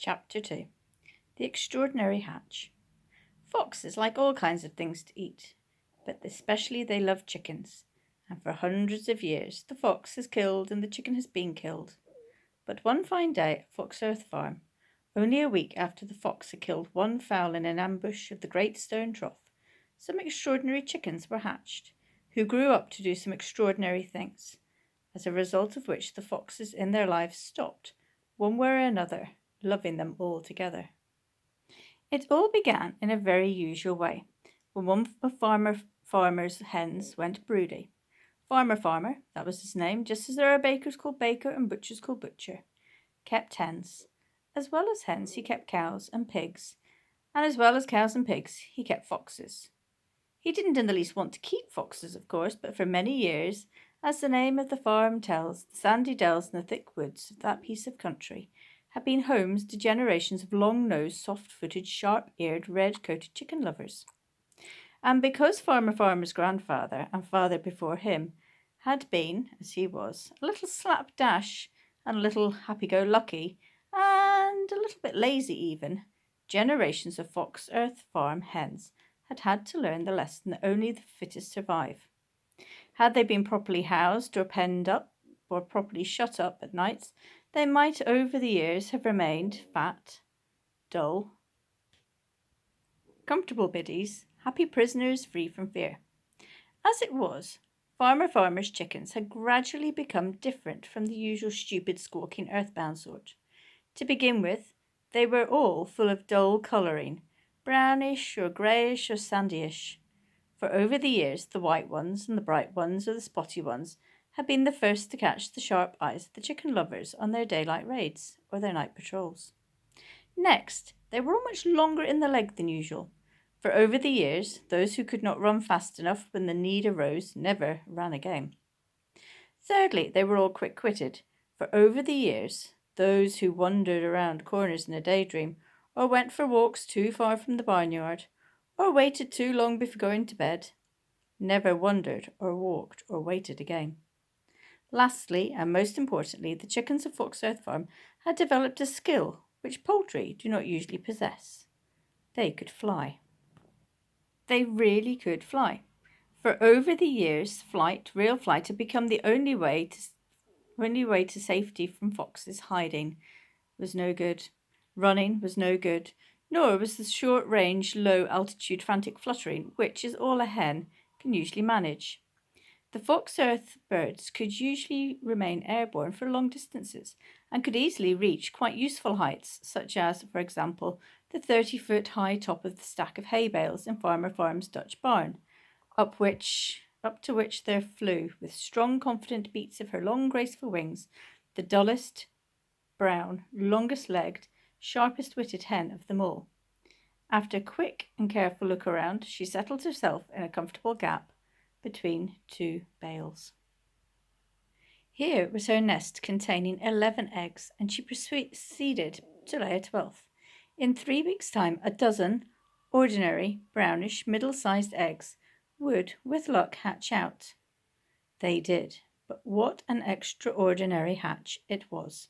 Chapter 2 The Extraordinary Hatch. Foxes like all kinds of things to eat, but especially they love chickens, and for hundreds of years the fox has killed and the chicken has been killed. But one fine day at Foxearth Farm, only a week after the fox had killed one fowl in an ambush of the great stone trough, some extraordinary chickens were hatched, who grew up to do some extraordinary things, as a result of which the foxes in their lives stopped, one way or another, loving them all together. It all began in a very usual way, when one of Farmer's hens went broody. Farmer, that was his name, just as there are bakers called Baker and butchers called Butcher, kept hens. As well as hens, he kept cows and pigs, and as well as cows and pigs, he kept foxes. He didn't in the least want to keep foxes, of course, but for many years, as the name of the farm tells, the sandy dells and the thick woods of that piece of country had been homes to generations of long-nosed, soft-footed, sharp-eared, red-coated chicken lovers. And because Farmer's grandfather and father before him had been, as he was, a little slapdash and a little happy-go-lucky and a little bit lazy even, generations of Foxearth Farm hens had had to learn the lesson that only the fittest survive. Had they been properly housed or penned up or properly shut up at nights, they might over the years have remained fat, dull, comfortable biddies, happy prisoners free from fear. As it was, Farmer's chickens had gradually become different from the usual stupid, squawking, earthbound sort. To begin with, they were all full of dull colouring, brownish or greyish or sandyish. For over the years, the white ones and the bright ones or the spotty ones had been the first to catch the sharp eyes of the chicken lovers on their daylight raids or their night patrols. Next, they were all much longer in the leg than usual, for over the years, those who could not run fast enough when the need arose never ran a game. Thirdly, they were all quick-witted, for over the years, those who wandered around corners in a daydream, or went for walks too far from the barnyard, or waited too long before going to bed, never wandered or walked or waited again. Lastly, and most importantly, the chickens of Foxearth Farm had developed a skill which poultry do not usually possess. They could fly. They really could fly. For over the years, real flight, had become the only way to safety from foxes. Hiding was no good. Running was no good. Nor was the short-range, low-altitude frantic fluttering, which is all a hen can usually manage. The Foxearth birds could usually remain airborne for long distances and could easily reach quite useful heights, such as, for example, the 30-foot high top of the stack of hay bales in Farmer Farm's Dutch barn, up to which there flew, with strong, confident beats of her long, graceful wings, the dullest, brown, longest-legged, sharpest-witted hen of them all. After a quick and careful look around, she settled herself in a comfortable gap between two bales. Here was her nest containing 11 eggs, and she proceeded to lay a 12th. In 3 weeks' time, a dozen ordinary, brownish, middle-sized eggs would, with luck, hatch out. They did, but what an extraordinary hatch it was.